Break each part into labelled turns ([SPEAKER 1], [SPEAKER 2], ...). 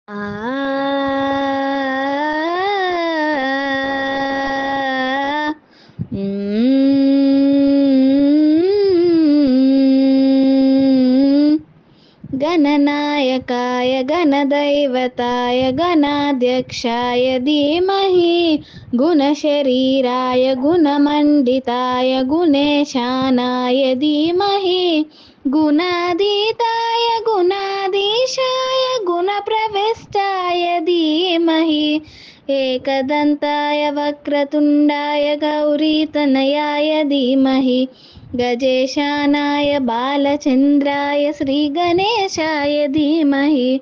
[SPEAKER 1] ఆ गणनायकाय गणदैवताय गणाध्यक्षाय धीमहि गुणशरीराय गुणमण्डिताय गुणेशानाय धीमहि गुणातीताय गुणाधीशाय गुणप्रविष्टाय धीमहि एकदन्ताय वक्रतुण्डाय गौरीतनयाय धीमहि गजेशानाय बालचन्द्राय श्रीगणेशाय धीमहि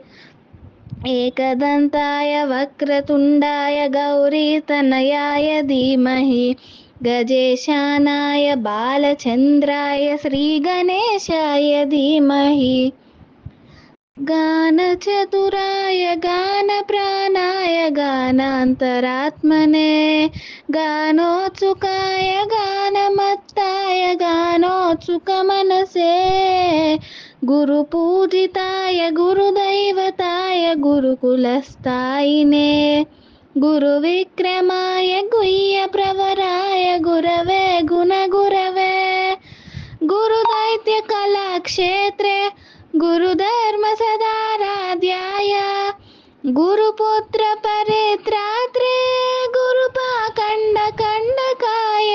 [SPEAKER 1] एकदन्ताय वक्रतुण्डाय गौरीतनयाय धीमहि गजेशानाय बालचन्द्राय श्रीगणेशाय धीमहि गानचतुराय गानप्राणाय गानान्तरात्मने गानोत्सुकाय गानमत्ताय गानोत्सुकमनसे गुरुपूजिताय गुरुदैवताय गुरुकुलस्थायिने गुरुविक्रमाय गुह्यप्रवराय गुरवे गुणगुरवे गुरुदैत्यकलाक्षेत्रे गुरुधर्मसदाराध्याय गुरुपुत्रपरित्रात्रे गुरुपाखण्डकण्डकाय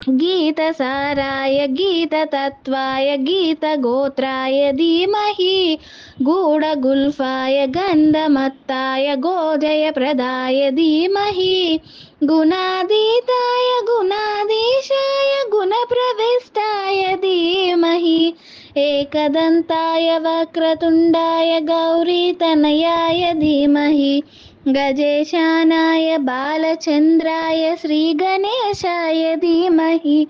[SPEAKER 1] गीतसाराय गीततत्त्वाय गीतगोत्राय धीमहि गूढगुल्फाय गन्धमत्ताय गोजयप्रदाय धीमहि गुणातीताय गुणाधीशाय गुणप्रविष्टाय धीमहि एकदन्ताय वक्रतुण्डाय गौरीतनयाय धीमहि गजेशानाय बालचन्द्राय श्रीगणेशाय धीमहि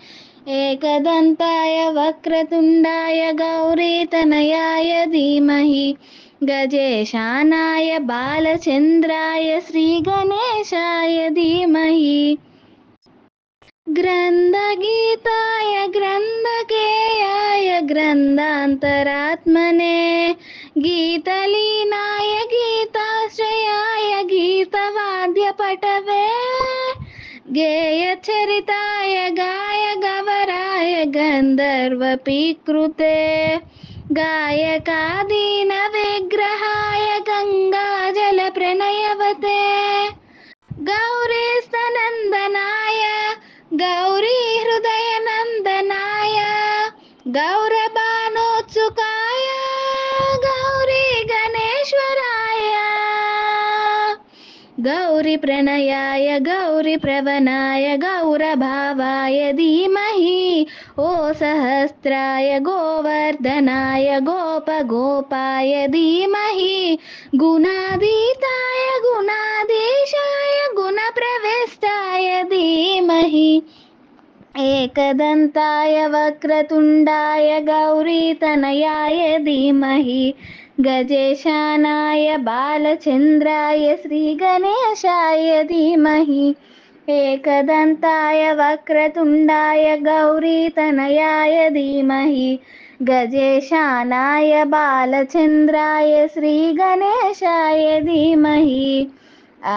[SPEAKER 1] एकदन्ताय वक्रतुण्डाय गौरीतनयाय धीमहि गजेशानाय बालचन्द्राय श्रीगणेशाय धीमहि ग्रन्थगीताय ग्रन्थगेयाय ग्रन्थान्तरात्मने गीतलीनाय गीताश्रयाय गीतवाद्यपटवे गेयचरिताय गायगवराय गन्धर्वपीकृते गायकादीनविग्रहाय गङ्गाजलप्रणयवते गौरीस्तनन्दनाय गौरीहृदयनन्दनाय गौरबाणोत्सुकाय गौरीगणेश्वराय गौरीप्रणयाय गौरीप्रवणाय गौरभावाय धीमहि ओ सहस्राय गोवर्धनाय गोपगोपाय धीमहि गुणातीताय गुणाधीशाय गुणप्रविष्टाय धीमहि एकदन्ताय वक्रतुण्डाय गौरीतनयाय धीमहि गजेशानाय बालचन्द्राय श्रीगणेशाय धीमहि एकदन्ताय वक्रतुण्डाय गौरीतनयाय धीमहि गजेशानाय बालचन्द्राय श्रीगणेशाय धीमहि आ